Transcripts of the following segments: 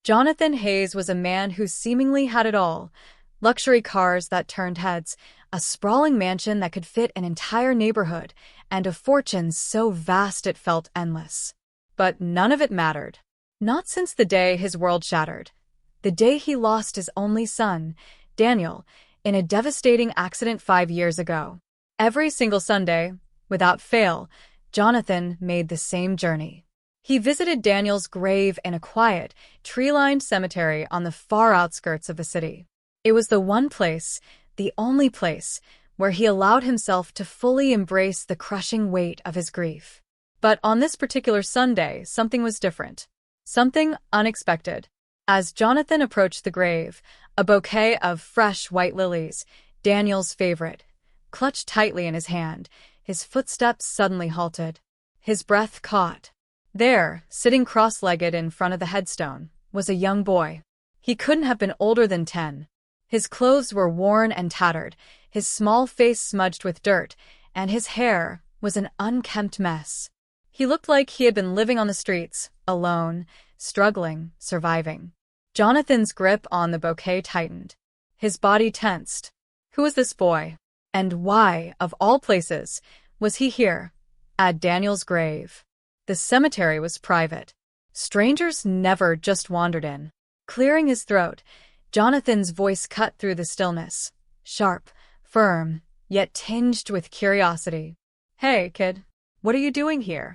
Jonathan Hayes was a man who seemingly had it all: luxury cars that turned heads, a sprawling mansion that could fit an entire neighborhood, and a fortune so vast it felt endless. But none of it mattered. Not since the day his world shattered. The day he lost his only son, Daniel, in a devastating accident 5 years ago. Every single Sunday, without fail, Jonathan made the same journey. He visited Daniel's grave in a quiet, tree-lined cemetery on the far outskirts of the city. It was the one place, the only place, where he allowed himself to fully embrace the crushing weight of his grief. But on this particular Sunday, something was different. Something unexpected. As Jonathan approached the grave, a bouquet of fresh white lilies, Daniel's favorite, clutched tightly in his hand, his footsteps suddenly halted. His breath caught. There, sitting cross-legged in front of the headstone, was a young boy. He couldn't have been older than 10. His clothes were worn and tattered, his small face smudged with dirt, and his hair was an unkempt mess. He looked like he had been living on the streets, alone, struggling, surviving. Jonathan's grip on the bouquet tightened. His body tensed. Who was this boy? And why, of all places, was he here, at Daniel's grave? The cemetery was private. Strangers never just wandered in. Clearing his throat, Jonathan's voice cut through the stillness, sharp, firm, yet tinged with curiosity. "Hey, kid, what are you doing here?"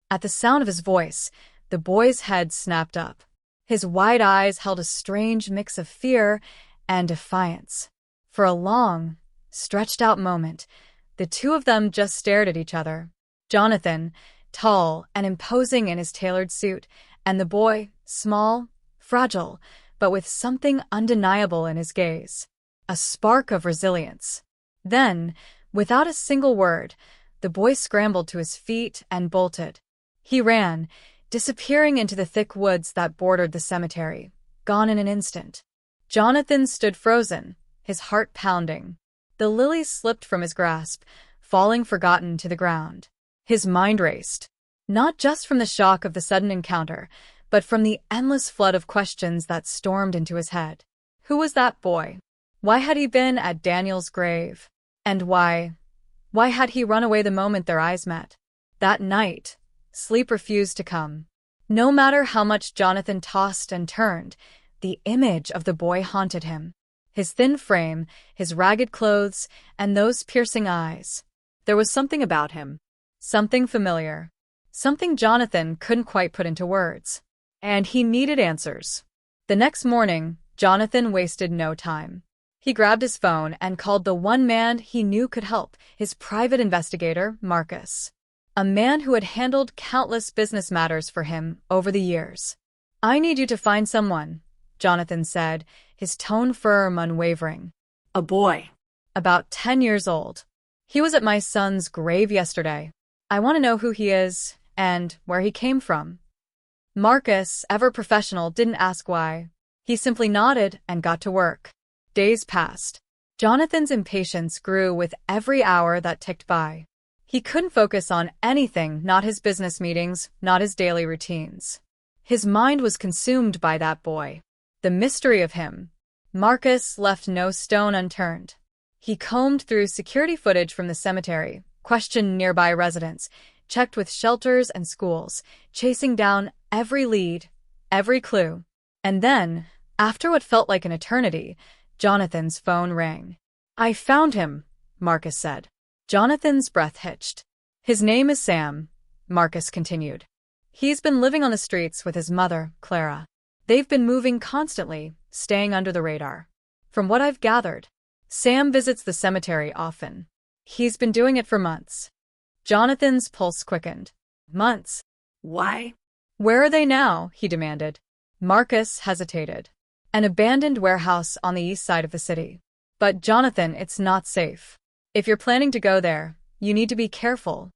At the sound of his voice, the boy's head snapped up. His wide eyes held a strange mix of fear and defiance. For a long, stretched-out moment, the two of them just stared at each other. Jonathan, tall and imposing in his tailored suit, and the boy, small, fragile, but with something undeniable in his gaze. A spark of resilience. Then, without a single word, the boy scrambled to his feet and bolted. He ran, disappearing into the thick woods that bordered the cemetery, gone in an instant. Jonathan stood frozen, his heart pounding. The lilies slipped from his grasp, falling forgotten to the ground. His mind raced, not just from the shock of the sudden encounter, but from the endless flood of questions that stormed into his head. Who was that boy? Why had he been at Daniel's grave? And why had he run away the moment their eyes met? That night, sleep refused to come. No matter how much Jonathan tossed and turned, the image of the boy haunted him. His thin frame, his ragged clothes, and those piercing eyes. There was something about him. Something familiar. Something Jonathan couldn't quite put into words. And he needed answers. The next morning, Jonathan wasted no time. He grabbed his phone and called the one man he knew could help, his private investigator, Marcus. A man who had handled countless business matters for him over the years. "I need you to find someone," Jonathan said, his tone firm, unwavering. "A boy. About 10 years old. He was at my son's grave yesterday. I want to know who he is and where he came from." Marcus, ever professional, didn't ask why. He simply nodded and got to work. Days passed. Jonathan's impatience grew with every hour that ticked by. He couldn't focus on anything, not his business meetings, not his daily routines. His mind was consumed by that boy. The mystery of him. Marcus left no stone unturned. He combed through security footage from the cemetery, questioned nearby residents, checked with shelters and schools, chasing down every lead, every clue. And then, after what felt like an eternity, Jonathan's phone rang. "I found him," Marcus said. Jonathan's breath hitched. "His name is Sam," Marcus continued. "He's been living on the streets with his mother, Clara. They've been moving constantly, staying under the radar. From what I've gathered, Sam visits the cemetery often. He's been doing it for months." Jonathan's pulse quickened. Months? Why? "Where are they now?" he demanded. Marcus hesitated. "An abandoned warehouse on the east side of the city. But Jonathan, it's not safe. If you're planning to go there, you need to be careful."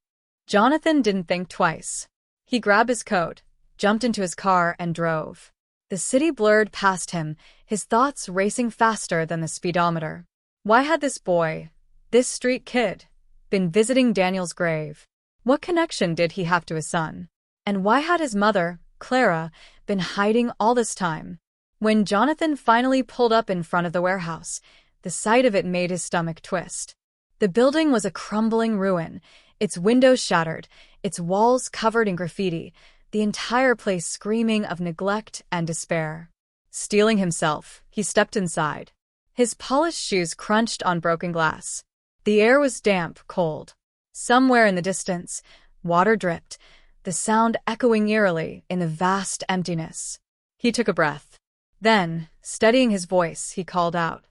Jonathan didn't think twice. He grabbed his coat, jumped into his car, and drove. The city blurred past him, his thoughts racing faster than the speedometer. Why had this boy, this street kid, been visiting Daniel's grave? What connection did he have to his son? And why had his mother, Clara, been hiding all this time? When Jonathan finally pulled up in front of the warehouse, the sight of it made his stomach twist. The building was a crumbling ruin, its windows shattered, its walls covered in graffiti, the entire place screaming of neglect and despair. Steeling himself, he stepped inside. His polished shoes crunched on broken glass. The air was damp, cold. Somewhere in the distance, water dripped, the sound echoing eerily in the vast emptiness. He took a breath. Then, steadying his voice, he called out,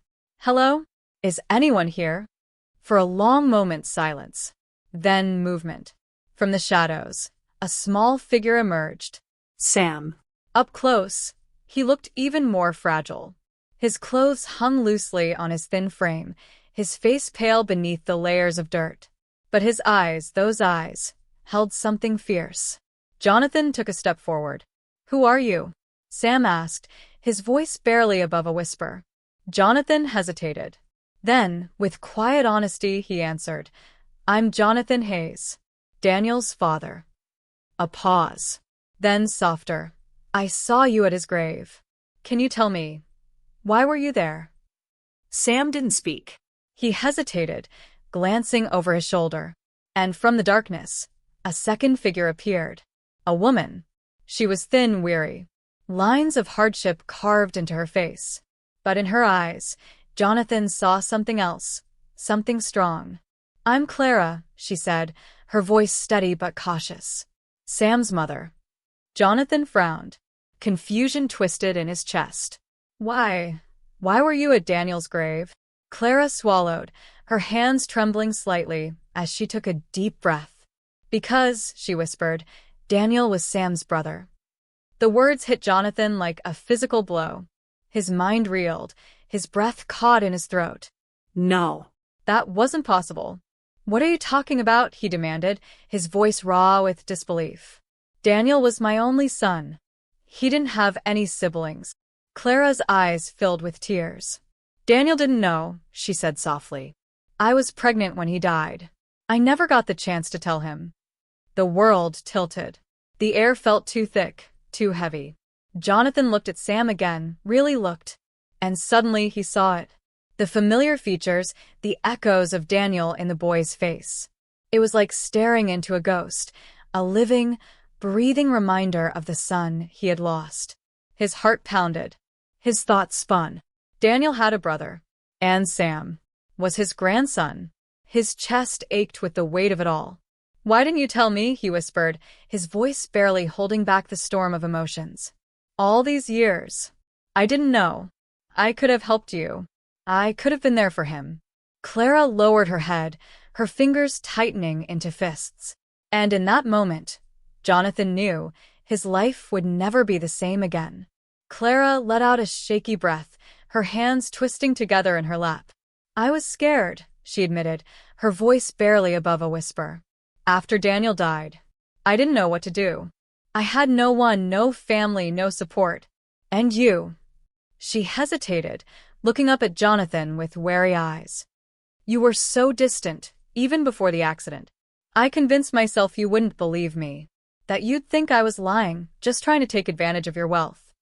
"Hello? Is anyone here?" For a long moment, silence. Then movement. From the shadows, a small figure emerged. Sam. Up close, he looked even more fragile. His clothes hung loosely on his thin frame, his face pale beneath the layers of dirt. But his eyes, those eyes, held something fierce. Jonathan took a step forward. "Who are you?" Sam asked, his voice barely above a whisper. Jonathan hesitated. Then, with quiet honesty, he answered, "I'm Jonathan Hayes, Daniel's father." A pause. Then softer. "I saw you at his grave. Can you tell me, why were you there?" Sam didn't speak. He hesitated, glancing over his shoulder. And from the darkness, a second figure appeared. A woman. She was thin, weary. Lines of hardship carved into her face. But in her eyes, Jonathan saw something else, something strong. "I'm Clara," she said, her voice steady but cautious. "Sam's mother." Jonathan frowned. Confusion twisted in his chest. Why were you at Daniel's grave?" Clara swallowed, her hands trembling slightly as she took a deep breath. "Because," she whispered, "Daniel was Sam's brother." The words hit Jonathan like a physical blow. His mind reeled, his breath caught in his throat. "No. That wasn't possible." "What are you talking about?" he demanded, his voice raw with disbelief. "Daniel was my only son. He didn't have any siblings." Clara's eyes filled with tears. "Daniel didn't know," she said softly. "I was pregnant when he died. I never got the chance to tell him." The world tilted. The air felt too thick, too heavy. Jonathan looked at Sam again, really looked. And suddenly he saw it. The familiar features, the echoes of Daniel in the boy's face. It was like staring into a ghost, a living, breathing reminder of the son he had lost. His heart pounded. His thoughts spun. Daniel had a brother. And Sam was his grandson. His chest ached with the weight of it all. "Why didn't you tell me?" he whispered, his voice barely holding back the storm of emotions. "All these years. I didn't know. I could have helped you. I could have been there for him." Clara lowered her head, her fingers tightening into fists. And in that moment, Jonathan knew his life would never be the same again. Clara let out a shaky breath, her hands twisting together in her lap. "I was scared," she admitted, her voice barely above a whisper. "After Daniel died, I didn't know what to do. I had no one, no family, no support. And you." She hesitated, looking up at Jonathan with wary eyes. "You were so distant, even before the accident. I convinced myself you wouldn't believe me, that you'd think I was lying, just trying to take advantage of your wealth."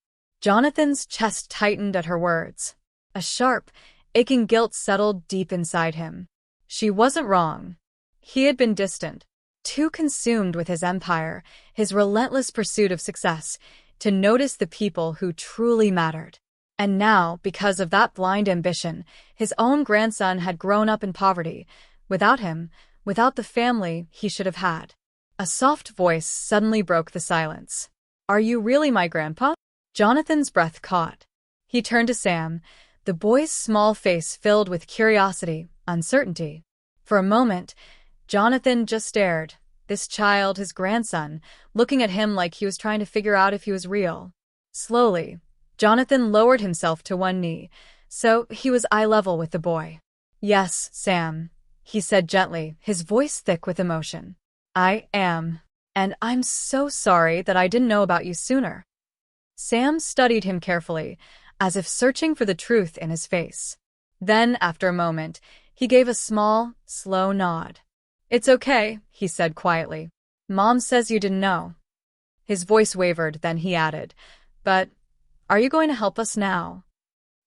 Jonathan's chest tightened at her words. A sharp, aching guilt settled deep inside him. She wasn't wrong. He had been distant, too consumed with his empire, his relentless pursuit of success, to notice the people who truly mattered. And now, because of that blind ambition, his own grandson had grown up in poverty, without him, without the family he should have had. A soft voice suddenly broke the silence. "Are you really my grandpa?" Jonathan's breath caught. He turned to Sam, the boy's small face filled with curiosity, uncertainty. For a moment, Jonathan just stared, this child, his grandson, looking at him like he was trying to figure out if he was real. Slowly, Jonathan lowered himself to one knee, so he was eye level with the boy. "Yes, Sam," he said gently, his voice thick with emotion. "I am. And I'm so sorry that I didn't know about you sooner." Sam studied him carefully, as if searching for the truth in his face. Then, after a moment, he gave a small, slow nod. "It's okay," he said quietly. "Mom says you didn't know." His voice wavered, then he added, "But are you going to help us now?"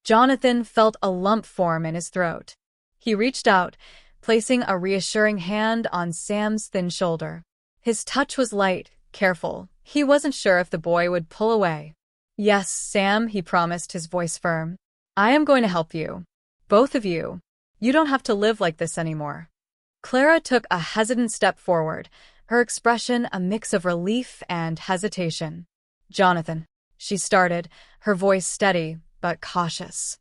Jonathan felt a lump form in his throat. He reached out, placing a reassuring hand on Sam's thin shoulder. His touch was light, careful. He wasn't sure if the boy would pull away. "Yes, Sam," he promised, his voice firm. "I am going to help you. Both of you. You don't have to live like this anymore." Clara took a hesitant step forward, her expression a mix of relief and hesitation. "Jonathan," she started, her voice steady but cautious.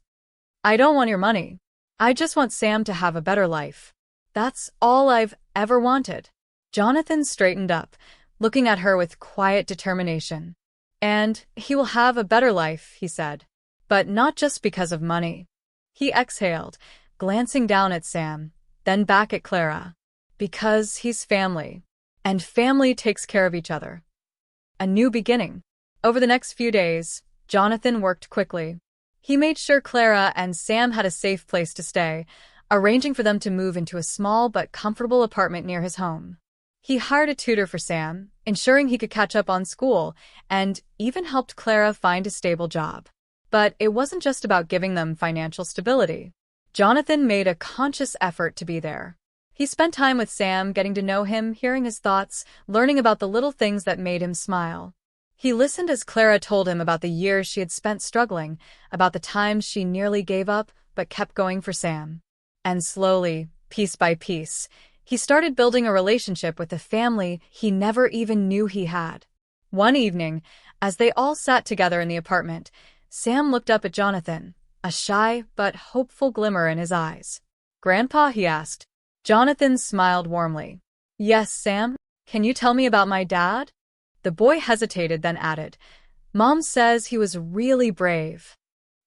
"I don't want your money. I just want Sam to have a better life. That's all I've ever wanted." Jonathan straightened up, looking at her with quiet determination. "And he will have a better life," he said. "But not just because of money." He exhaled, glancing down at Sam, then back at Clara. "Because he's family. And family takes care of each other." A new beginning. Over the next few days, Jonathan worked quickly. He made sure Clara and Sam had a safe place to stay, arranging for them to move into a small but comfortable apartment near his home. He hired a tutor for Sam, ensuring he could catch up on school, and even helped Clara find a stable job. But it wasn't just about giving them financial stability. Jonathan made a conscious effort to be there. He spent time with Sam, getting to know him, hearing his thoughts, learning about the little things that made him smile. He listened as Clara told him about the years she had spent struggling, about the times she nearly gave up but kept going for Sam. And slowly, piece by piece, he started building a relationship with a family he never even knew he had. One evening, as they all sat together in the apartment, Sam looked up at Jonathan, a shy but hopeful glimmer in his eyes. "Grandpa?" he asked. Jonathan smiled warmly. "Yes, Sam? Can you tell me about my dad?" The boy hesitated, then added, "Mom says he was really brave."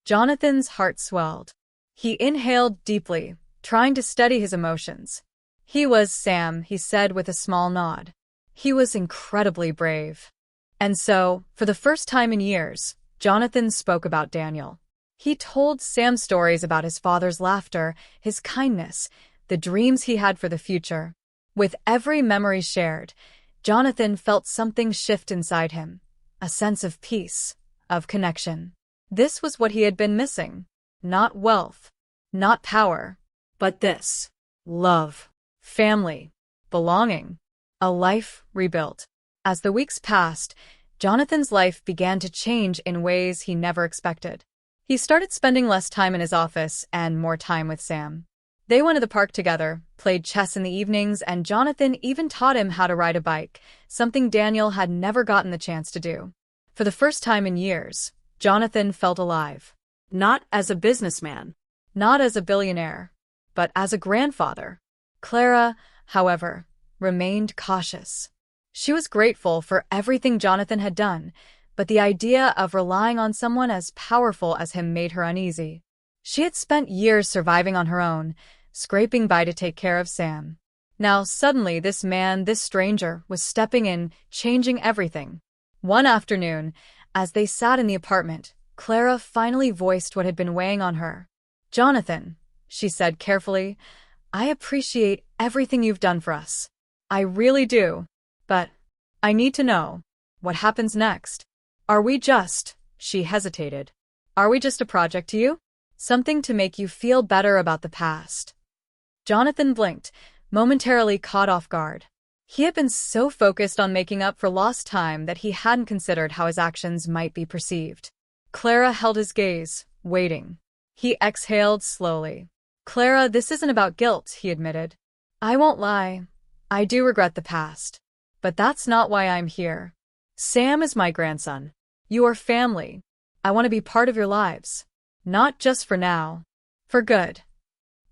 Jonathan's heart swelled. He inhaled deeply, trying to steady his emotions. "He was, Sam," he said with a small nod. "He was incredibly brave." And so, for the first time in years, Jonathan spoke about Daniel. He told Sam stories about his father's laughter, his kindness, the dreams he had for the future. With every memory shared, Jonathan felt something shift inside him, a sense of peace, of connection. This was what he had been missing. Not wealth, not power, but this: love, family, belonging, a life rebuilt. As the weeks passed, Jonathan's life began to change in ways he never expected. He started spending less time in his office and more time with Sam. They went to the park together, played chess in the evenings, and Jonathan even taught him how to ride a bike, something Daniel had never gotten the chance to do. For the first time in years, Jonathan felt alive. Not as a businessman. Not as a billionaire, but as a grandfather. Clara, however, remained cautious. She was grateful for everything Jonathan had done, but the idea of relying on someone as powerful as him made her uneasy. She had spent years surviving on her own, scraping by to take care of Sam. Now suddenly this man, this stranger, was stepping in, changing everything. One afternoon, as they sat in the apartment, Clara finally voiced what had been weighing on her. "Jonathan," she said carefully, "I appreciate everything you've done for us. I really do. But I need to know, what happens next? Are we just," she hesitated, "are we just a project to you? Something to make you feel better about the past?" Jonathan blinked, momentarily caught off guard. He had been so focused on making up for lost time that he hadn't considered how his actions might be perceived. Clara held his gaze, waiting. He exhaled slowly. "Clara, this isn't about guilt," he admitted. "I won't lie. I do regret the past. But that's not why I'm here. Sam is my grandson. You are family. I want to be part of your lives. Not just for now. For good."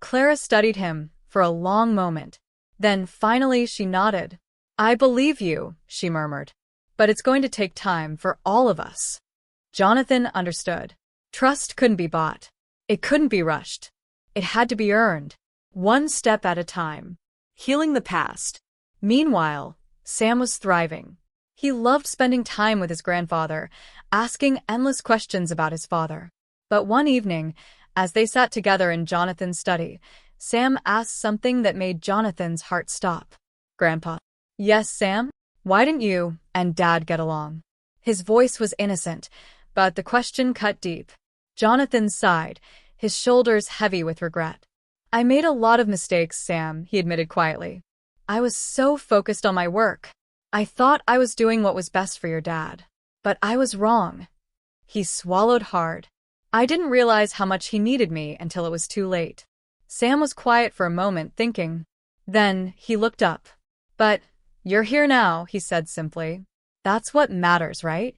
Clara studied him for a long moment. Then finally she nodded. "I believe you," she murmured. "But it's going to take time for all of us." Jonathan understood. Trust couldn't be bought. It couldn't be rushed. It had to be earned, one step at a time. Healing the past. Meanwhile, Sam was thriving. He loved spending time with his grandfather, asking endless questions about his father. But one evening, as they sat together in Jonathan's study, Sam asked something that made Jonathan's heart stop. "Grandpa." "Yes, Sam?" Why didn't you and Dad get along? His voice was innocent, but the question cut deep. Jonathan sighed, his shoulders heavy with regret. I made a lot of mistakes, Sam, he admitted quietly. I was so focused on my work. I thought I was doing what was best for your dad. But I was wrong. He swallowed hard. I didn't realize how much he needed me until it was too late. Sam was quiet for a moment, thinking. Then he looked up. But you're here now, he said simply. That's what matters, right?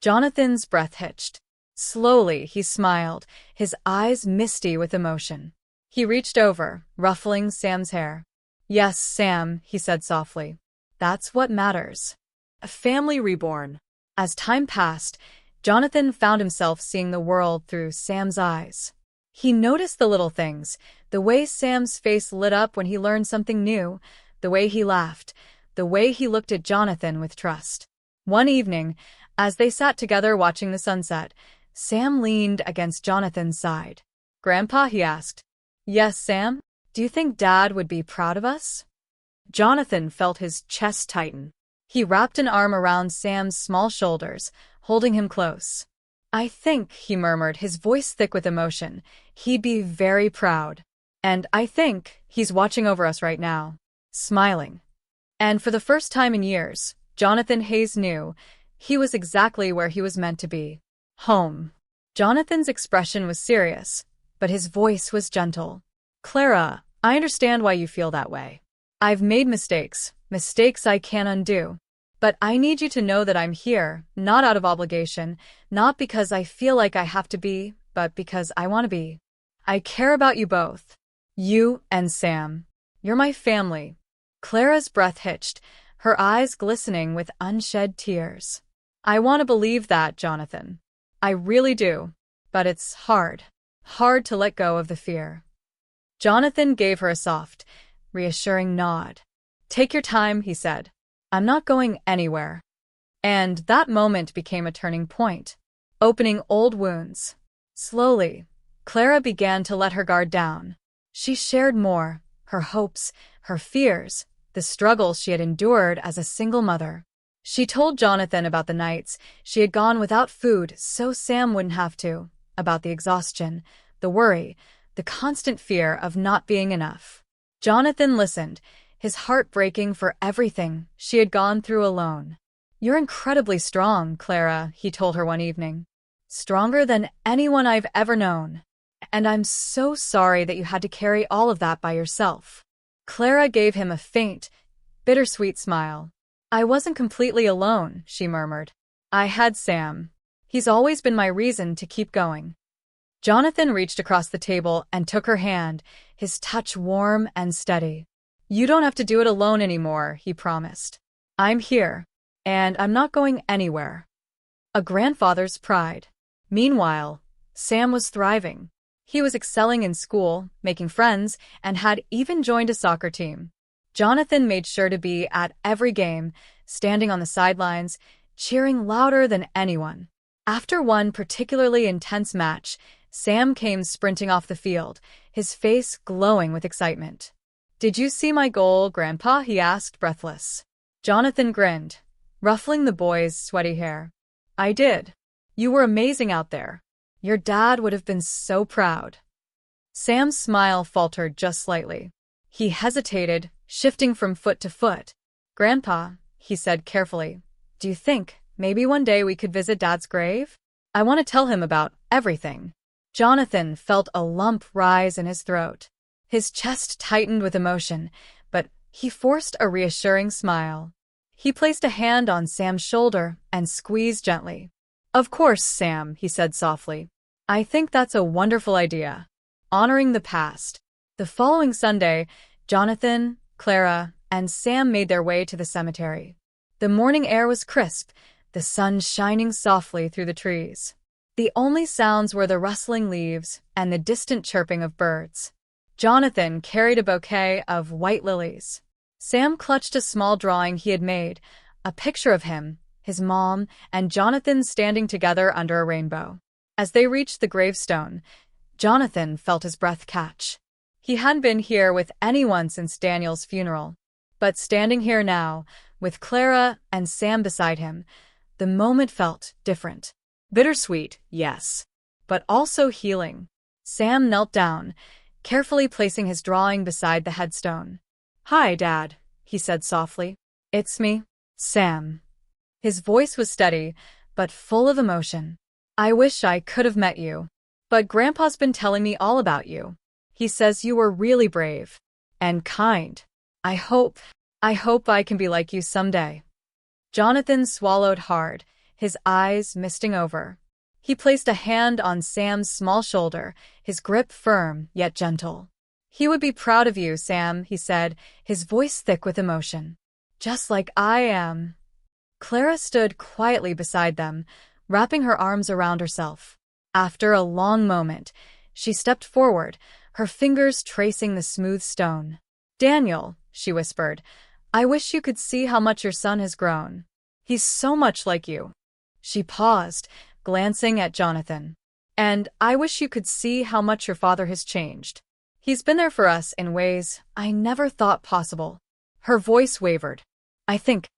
Jonathan's breath hitched. Slowly, he smiled, his eyes misty with emotion. He reached over, ruffling Sam's hair. Yes, Sam, he said softly. That's what matters. A family reborn. As time passed, Jonathan found himself seeing the world through Sam's eyes. He noticed the little things, the way Sam's face lit up when he learned something new, the way he laughed, the way he looked at Jonathan with trust. One evening, as they sat together watching the sunset, Sam leaned against Jonathan's side. Grandpa, he asked. Yes, Sam? Do you think Dad would be proud of us? Jonathan felt his chest tighten. He wrapped an arm around Sam's small shoulders, holding him close. I think, he murmured, his voice thick with emotion, he'd be very proud. And I think he's watching over us right now, smiling. And for the first time in years, Jonathan Hayes knew he was exactly where he was meant to be. Home. Jonathan's expression was serious, but his voice was gentle. Clara, I understand why you feel that way. I've made mistakes I can't undo. But I need you to know that I'm here, not out of obligation, not because I feel like I have to be, but because I want to be. I care about you both. You and Sam. You're my family. Clara's breath hitched, her eyes glistening with unshed tears. I want to believe that, Jonathan. I really do. But it's hard. Hard to let go of the fear. Jonathan gave her a soft, reassuring nod. Take your time, he said. I'm not going anywhere. And that moment became a turning point, opening old wounds. Slowly, Clara began to let her guard down. She shared more, her hopes, her fears, the struggles she had endured as a single mother. She told Jonathan about the nights she had gone without food so Sam wouldn't have to, about the exhaustion, the worry, the constant fear of not being enough. Jonathan listened, his heart breaking for everything she had gone through alone. You're incredibly strong, Clara, he told her one evening. Stronger than anyone I've ever known. And I'm so sorry that you had to carry all of that by yourself. Clara gave him a faint, bittersweet smile. I wasn't completely alone, she murmured. I had Sam. He's always been my reason to keep going. Jonathan reached across the table and took her hand, his touch warm and steady. You don't have to do it alone anymore, he promised. I'm here, and I'm not going anywhere. A grandfather's pride. Meanwhile, Sam was thriving. He was excelling in school, making friends, and had even joined a soccer team. Jonathan made sure to be at every game, standing on the sidelines, cheering louder than anyone. After one particularly intense match, Sam came sprinting off the field, his face glowing with excitement. Did you see my goal, Grandpa? He asked, breathless. Jonathan grinned, ruffling the boy's sweaty hair. I did. You were amazing out there. Your dad would have been so proud. Sam's smile faltered just slightly. He hesitated, shifting from foot to foot. Grandpa, he said carefully, do you think maybe one day we could visit Dad's grave? I want to tell him about everything. Jonathan felt a lump rise in his throat. His chest tightened with emotion, but he forced a reassuring smile. He placed a hand on Sam's shoulder and squeezed gently. Of course, Sam, he said softly. I think that's a wonderful idea. Honoring the past. The following Sunday, Jonathan, Clara, and Sam made their way to the cemetery. The morning air was crisp, the sun shining softly through the trees. The only sounds were the rustling leaves and the distant chirping of birds. Jonathan carried a bouquet of white lilies. Sam clutched a small drawing he had made, a picture of him, his mom, and Jonathan standing together under a rainbow. As they reached the gravestone, Jonathan felt his breath catch. He hadn't been here with anyone since Daniel's funeral. But standing here now, with Clara and Sam beside him. The moment felt different. Bittersweet, yes, but also healing. Sam knelt down, carefully placing his drawing beside the headstone. "Hi, Dad," he said softly. "It's me, Sam." His voice was steady, but full of emotion. "I wish I could have met you. But Grandpa's been telling me all about you. He says you were really brave and kind. I hope I can be like you someday." Jonathan swallowed hard, his eyes misting over. He placed a hand on Sam's small shoulder, his grip firm yet gentle. "He would be proud of you, Sam," he said, his voice thick with emotion. "Just like I am." Clara stood quietly beside them, wrapping her arms around herself. After a long moment, she stepped forward, her fingers tracing the smooth stone. "Daniel," she whispered, "I wish you could see how much your son has grown. He's so much like you." She paused, glancing at Jonathan. "And I wish you could see how much your father has changed. He's been there for us in ways I never thought possible." Her voice wavered. I think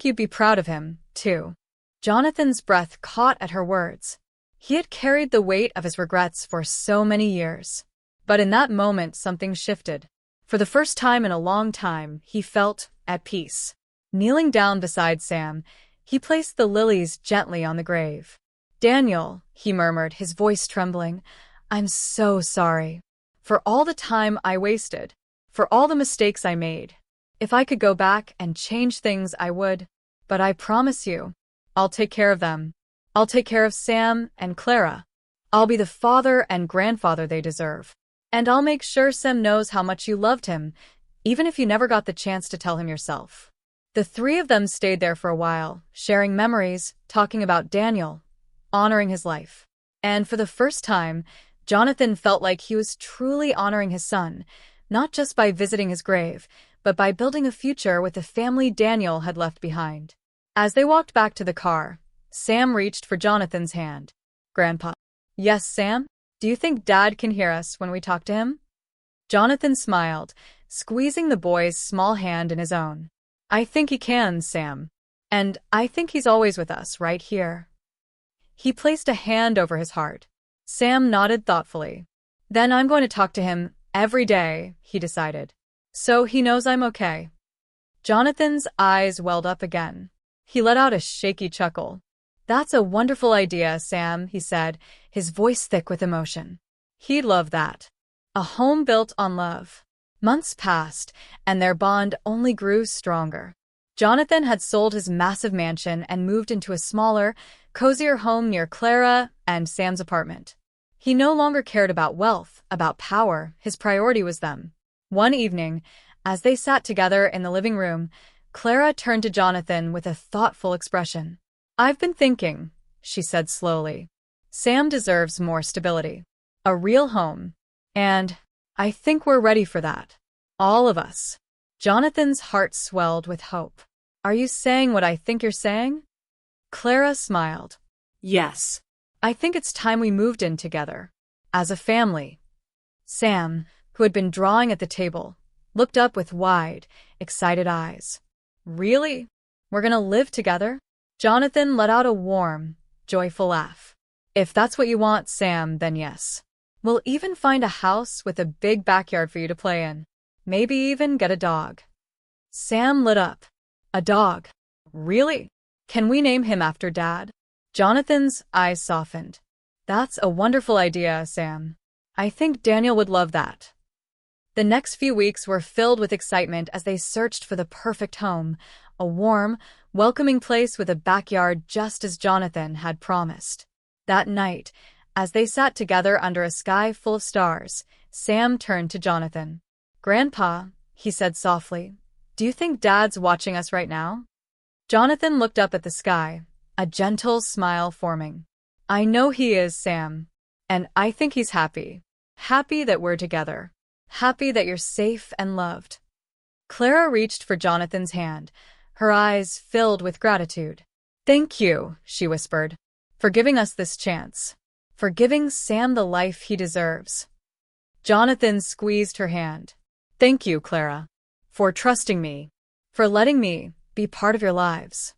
you'd be proud of him, too." Jonathan's breath caught at her words. He had carried the weight of his regrets for so many years. But in that moment, something shifted. For the first time in a long time, he felt at peace. Kneeling down beside Sam, he placed the lilies gently on the grave. "Daniel," he murmured, his voice trembling, "I'm so sorry. For all the time I wasted. For all the mistakes I made. If I could go back and change things, I would. But I promise you, I'll take care of them. I'll take care of Sam and Clara. I'll be the father and grandfather they deserve. And I'll make sure Sam knows how much you loved him, even if you never got the chance to tell him yourself." The three of them stayed there for a while, sharing memories, talking about Daniel, honoring his life. And for the first time, Jonathan felt like he was truly honoring his son, not just by visiting his grave, but by building a future with the family Daniel had left behind. As they walked back to the car, Sam reached for Jonathan's hand. "Grandpa." "Yes, Sam? Do you think Dad can hear us when we talk to him?" Jonathan smiled, squeezing the boy's small hand in his own. "I think he can, Sam. And I think he's always with us, right here." He placed a hand over his heart. Sam nodded thoughtfully. "Then I'm going to talk to him every day," he decided. "So he knows I'm okay." Jonathan's eyes welled up again. He let out a shaky chuckle. "That's a wonderful idea, Sam," he said, his voice thick with emotion. He'd love that. A home built on love. Months passed, and their bond only grew stronger. Jonathan had sold his massive mansion and moved into a smaller, cozier home near Clara and Sam's apartment. He no longer cared about wealth, about power. His priority was them. One evening, as they sat together in the living room, Clara turned to Jonathan with a thoughtful expression. "I've been thinking," she said slowly. "Sam deserves more stability. A real home. And I think we're ready for that. All of us." Jonathan's heart swelled with hope. "Are you saying what I think you're saying?" Clara smiled. Yes. "I think it's time we moved in together. As a family." Sam, who had been drawing at the table, looked up with wide, excited eyes. "Really? We're gonna live together?" Jonathan let out a warm, joyful laugh. "If that's what you want, Sam, then yes. We'll even find a house with a big backyard for you to play in. Maybe even get a dog." Sam lit up. "A dog? Really? Can we name him after Dad?" Jonathan's eyes softened. "That's a wonderful idea, Sam. I think Daniel would love that." The next few weeks were filled with excitement as they searched for the perfect home, a warm, welcoming place with a backyard just as Jonathan had promised. That night, as they sat together under a sky full of stars, Sam turned to Jonathan. "Grandpa," he said softly, "do you think Dad's watching us right now?" Jonathan looked up at the sky, a gentle smile forming. "I know he is, Sam. And I think he's happy. Happy that we're together. Happy that you're safe and loved." Clara reached for Jonathan's hand, her eyes filled with gratitude. "Thank you," she whispered, "for giving us this chance. For giving Sam the life he deserves." Jonathan squeezed her hand. "Thank you, Clara. For trusting me. For letting me be part of your lives.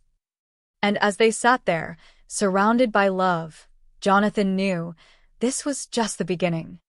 And as they sat there, surrounded by love, Jonathan knew this was just the beginning.